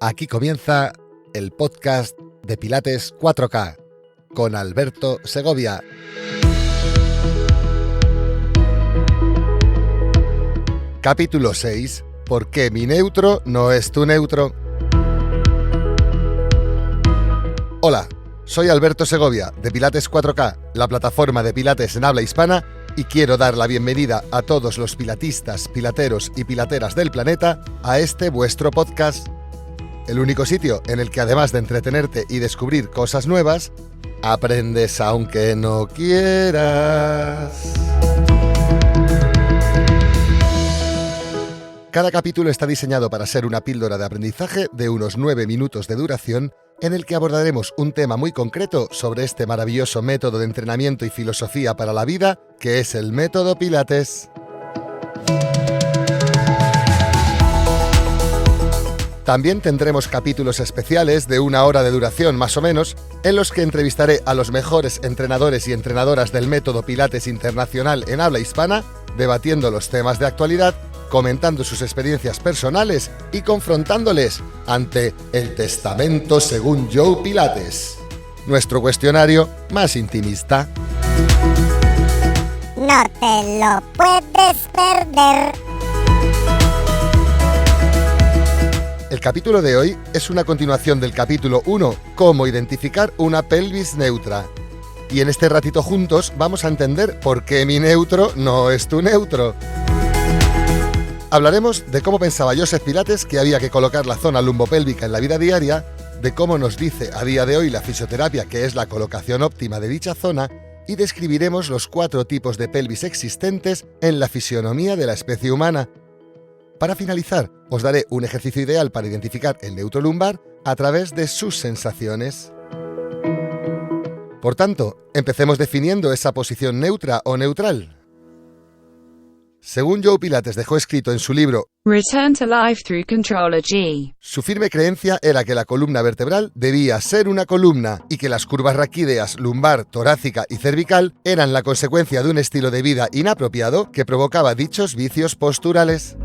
Aquí comienza el podcast de Pilates 4K con Alberto Segovia. Capítulo 6. ¿Por qué mi neutro no es tu neutro? Hola, soy Alberto Segovia de Pilates 4K, la plataforma de Pilates en habla hispana, y quiero dar la bienvenida a todos los pilatistas, pilateros y pilateras del planeta a este vuestro podcast. El único sitio en el que, además de entretenerte y descubrir cosas nuevas, aprendes aunque no quieras. Cada capítulo está diseñado para ser una píldora de aprendizaje de unos 9 minutos de duración, en el que abordaremos un tema muy concreto sobre este maravilloso método de entrenamiento y filosofía para la vida, que es el método Pilates. También tendremos capítulos especiales de 1 hora de duración más o menos, en los que entrevistaré a los mejores entrenadores y entrenadoras del método Pilates internacional en habla hispana, debatiendo los temas de actualidad, comentando sus experiencias personales y confrontándoles ante el testamento según Joe Pilates, nuestro cuestionario más intimista. No te lo puedes perder. El capítulo de hoy es una continuación del capítulo 1, cómo identificar una pelvis neutra. Y en este ratito juntos vamos a entender por qué mi neutro no es tu neutro. Hablaremos de cómo pensaba Joseph Pilates que había que colocar la zona lumbopélvica en la vida diaria, de cómo nos dice a día de hoy la fisioterapia que es la colocación óptima de dicha zona, y describiremos los 4 tipos de pelvis existentes en la fisionomía de la especie humana. Para finalizar, os daré un ejercicio ideal para identificar el neutro lumbar a través de sus sensaciones. Por tanto, empecemos definiendo esa posición neutra o neutral. Según Joe Pilates dejó escrito en su libro Return to Life Through Contrology, su firme creencia era que la columna vertebral debía ser una columna y que las curvas raquídeas lumbar, torácica y cervical eran la consecuencia de un estilo de vida inapropiado que provocaba dichos vicios posturales.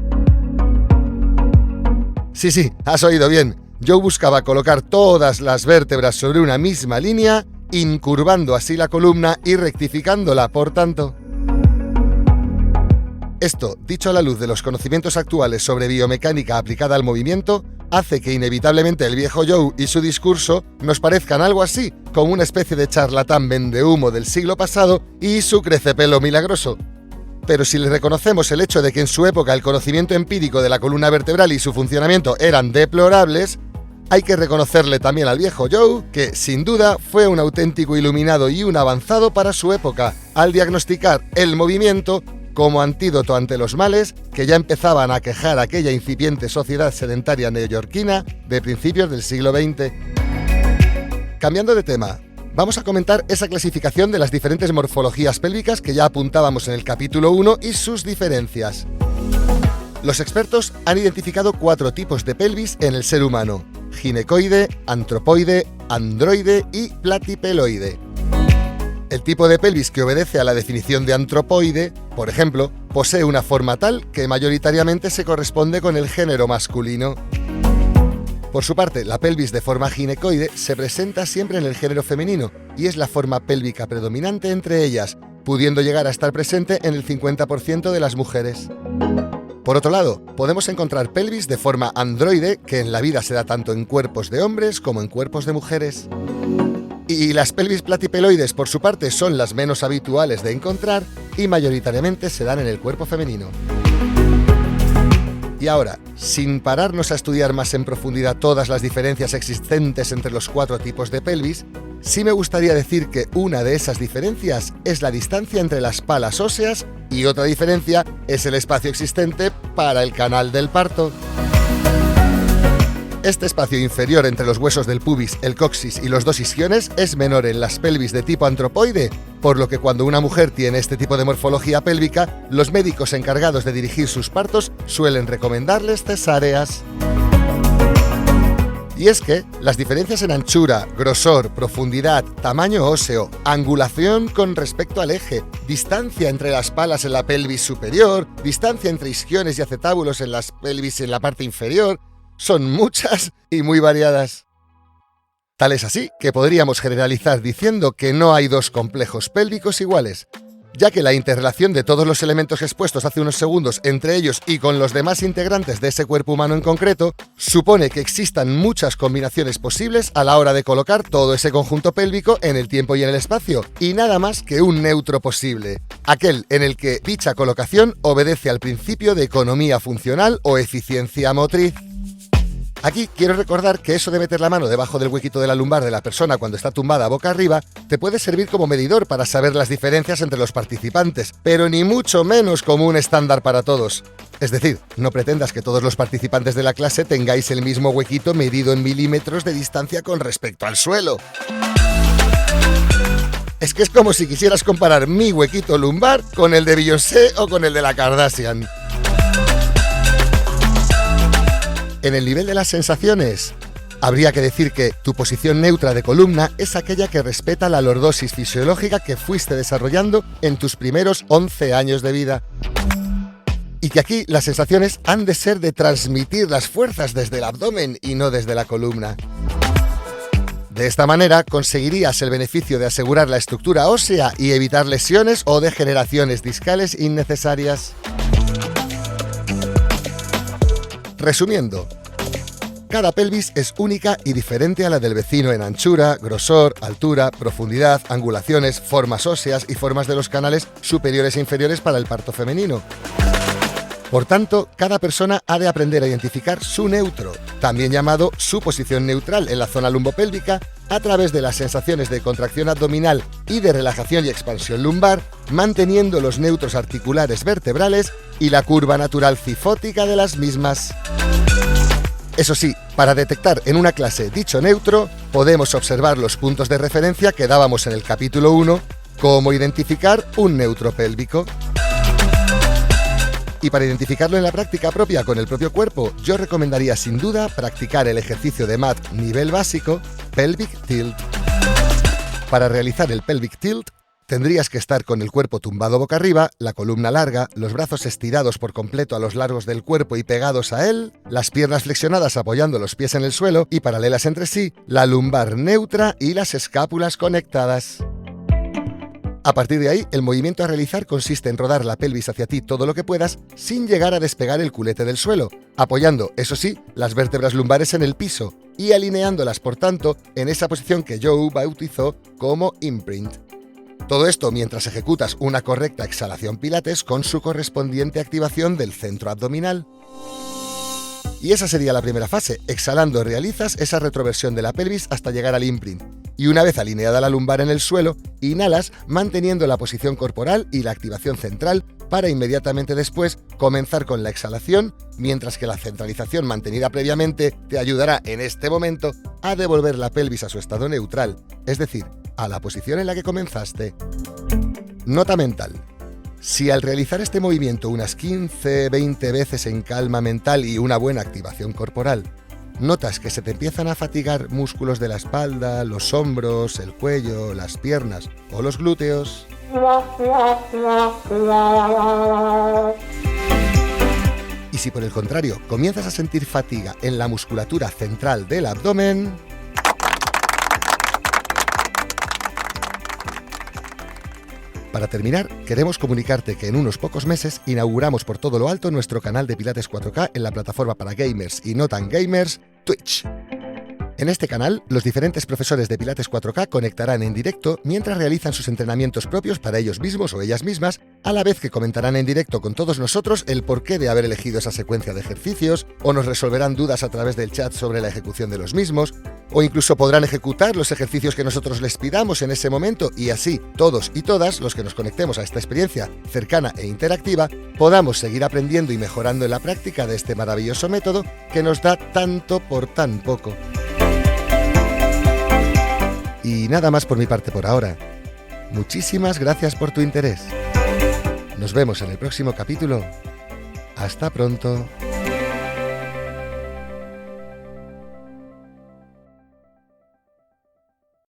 Sí, has oído bien. Joe buscaba colocar todas las vértebras sobre una misma línea, incurvando así la columna y rectificándola, por tanto. Esto, dicho a la luz de los conocimientos actuales sobre biomecánica aplicada al movimiento, hace que inevitablemente el viejo Joe y su discurso nos parezcan algo así, como una especie de charlatán vendehumo del siglo pasado y su crecepelo milagroso. Pero si le reconocemos el hecho de que en su época el conocimiento empírico de la columna vertebral y su funcionamiento eran deplorables, hay que reconocerle también al viejo Joe que, sin duda, fue un auténtico iluminado y un avanzado para su época, al diagnosticar el movimiento como antídoto ante los males que ya empezaban a quejar aquella incipiente sociedad sedentaria neoyorquina de principios del siglo XX. Cambiando de tema, vamos a comentar esa clasificación de las diferentes morfologías pélvicas que ya apuntábamos en el capítulo 1 y sus diferencias. Los expertos han identificado 4 tipos de pelvis en el ser humano: ginecoide, antropoide, androide y platipeloide. El tipo de pelvis que obedece a la definición de antropoide, por ejemplo, posee una forma tal que mayoritariamente se corresponde con el género masculino. Por su parte, la pelvis de forma ginecoide se presenta siempre en el género femenino y es la forma pélvica predominante entre ellas, pudiendo llegar a estar presente en el 50% de las mujeres. Por otro lado, podemos encontrar pelvis de forma androide, que en la vida se da tanto en cuerpos de hombres como en cuerpos de mujeres. Y las pelvis platipeloides, por su parte, son las menos habituales de encontrar y mayoritariamente se dan en el cuerpo femenino. Y ahora, sin pararnos a estudiar más en profundidad todas las diferencias existentes entre los 4 tipos de pelvis, sí me gustaría decir que una de esas diferencias es la distancia entre las palas óseas y otra diferencia es el espacio existente para el canal del parto. Este espacio inferior entre los huesos del pubis, el coxis y los 2 isquiones es menor en las pelvis de tipo antropoide, por lo que cuando una mujer tiene este tipo de morfología pélvica, los médicos encargados de dirigir sus partos suelen recomendarles cesáreas. Y es que las diferencias en anchura, grosor, profundidad, tamaño óseo, angulación con respecto al eje, distancia entre las palas en la pelvis superior, distancia entre isquiones y acetábulos en las pelvis en la parte inferior, son muchas y muy variadas. Tal es así que podríamos generalizar diciendo que no hay dos complejos pélvicos iguales, ya que la interrelación de todos los elementos expuestos hace unos segundos entre ellos y con los demás integrantes de ese cuerpo humano en concreto, supone que existan muchas combinaciones posibles a la hora de colocar todo ese conjunto pélvico en el tiempo y en el espacio, y nada más que un neutro posible, aquel en el que dicha colocación obedece al principio de economía funcional o eficiencia motriz. Aquí quiero recordar que eso de meter la mano debajo del huequito de la lumbar de la persona cuando está tumbada boca arriba te puede servir como medidor para saber las diferencias entre los participantes, pero ni mucho menos como un estándar para todos. Es decir, no pretendas que todos los participantes de la clase tengáis el mismo huequito medido en milímetros de distancia con respecto al suelo. Es que es como si quisieras comparar mi huequito lumbar con el de Beyoncé o con el de la Kardashian. En el nivel de las sensaciones, habría que decir que tu posición neutra de columna es aquella que respeta la lordosis fisiológica que fuiste desarrollando en tus primeros 11 años de vida. Y que aquí las sensaciones han de ser de transmitir las fuerzas desde el abdomen y no desde la columna. De esta manera conseguirías el beneficio de asegurar la estructura ósea y evitar lesiones o degeneraciones discales innecesarias. Resumiendo, cada pelvis es única y diferente a la del vecino en anchura, grosor, altura, profundidad, angulaciones, formas óseas y formas de los canales superiores e inferiores para el parto femenino. Por tanto, cada persona ha de aprender a identificar su neutro, también llamado su posición neutral en la zona lumbopélvica, a través de las sensaciones de contracción abdominal y de relajación y expansión lumbar, manteniendo los neutros articulares vertebrales y la curva natural cifótica de las mismas. Eso sí, para detectar en una clase dicho neutro, podemos observar los puntos de referencia que dábamos en el capítulo 1, cómo identificar un neutro pélvico. Y para identificarlo en la práctica propia con el propio cuerpo, yo recomendaría sin duda practicar el ejercicio de mat nivel básico, Pelvic Tilt. Para realizar el Pelvic Tilt, tendrías que estar con el cuerpo tumbado boca arriba, la columna larga, los brazos estirados por completo a los largos del cuerpo y pegados a él, las piernas flexionadas apoyando los pies en el suelo y paralelas entre sí, la lumbar neutra y las escápulas conectadas. A partir de ahí, el movimiento a realizar consiste en rodar la pelvis hacia ti todo lo que puedas sin llegar a despegar el culete del suelo, apoyando, eso sí, las vértebras lumbares en el piso y alineándolas, por tanto, en esa posición que Joe bautizó como imprint. Todo esto mientras ejecutas una correcta exhalación pilates con su correspondiente activación del centro abdominal. Y esa sería la primera fase. Exhalando realizas esa retroversión de la pelvis hasta llegar al imprint. Y una vez alineada la lumbar en el suelo, inhalas manteniendo la posición corporal y la activación central para inmediatamente después comenzar con la exhalación, mientras que la centralización mantenida previamente te ayudará en este momento a devolver la pelvis a su estado neutral, es decir, a la posición en la que comenzaste. Nota mental. Si al realizar este movimiento unas 15-20 veces en calma mental y una buena activación corporal, notas que se te empiezan a fatigar músculos de la espalda, los hombros, el cuello, las piernas o los glúteos, y si por el contrario comienzas a sentir fatiga en la musculatura central del abdomen, para terminar, queremos comunicarte que en unos pocos meses inauguramos por todo lo alto nuestro canal de Pilates 4K en la plataforma para gamers y no tan gamers, Twitch. En este canal, los diferentes profesores de Pilates 4K conectarán en directo mientras realizan sus entrenamientos propios para ellos mismos o ellas mismas, a la vez que comentarán en directo con todos nosotros el porqué de haber elegido esa secuencia de ejercicios, o nos resolverán dudas a través del chat sobre la ejecución de los mismos, o incluso podrán ejecutar los ejercicios que nosotros les pidamos en ese momento, y así todos y todas los que nos conectemos a esta experiencia cercana e interactiva podamos seguir aprendiendo y mejorando en la práctica de este maravilloso método que nos da tanto por tan poco. Y nada más por mi parte por ahora. Muchísimas gracias por tu interés. Nos vemos en el próximo capítulo. Hasta pronto.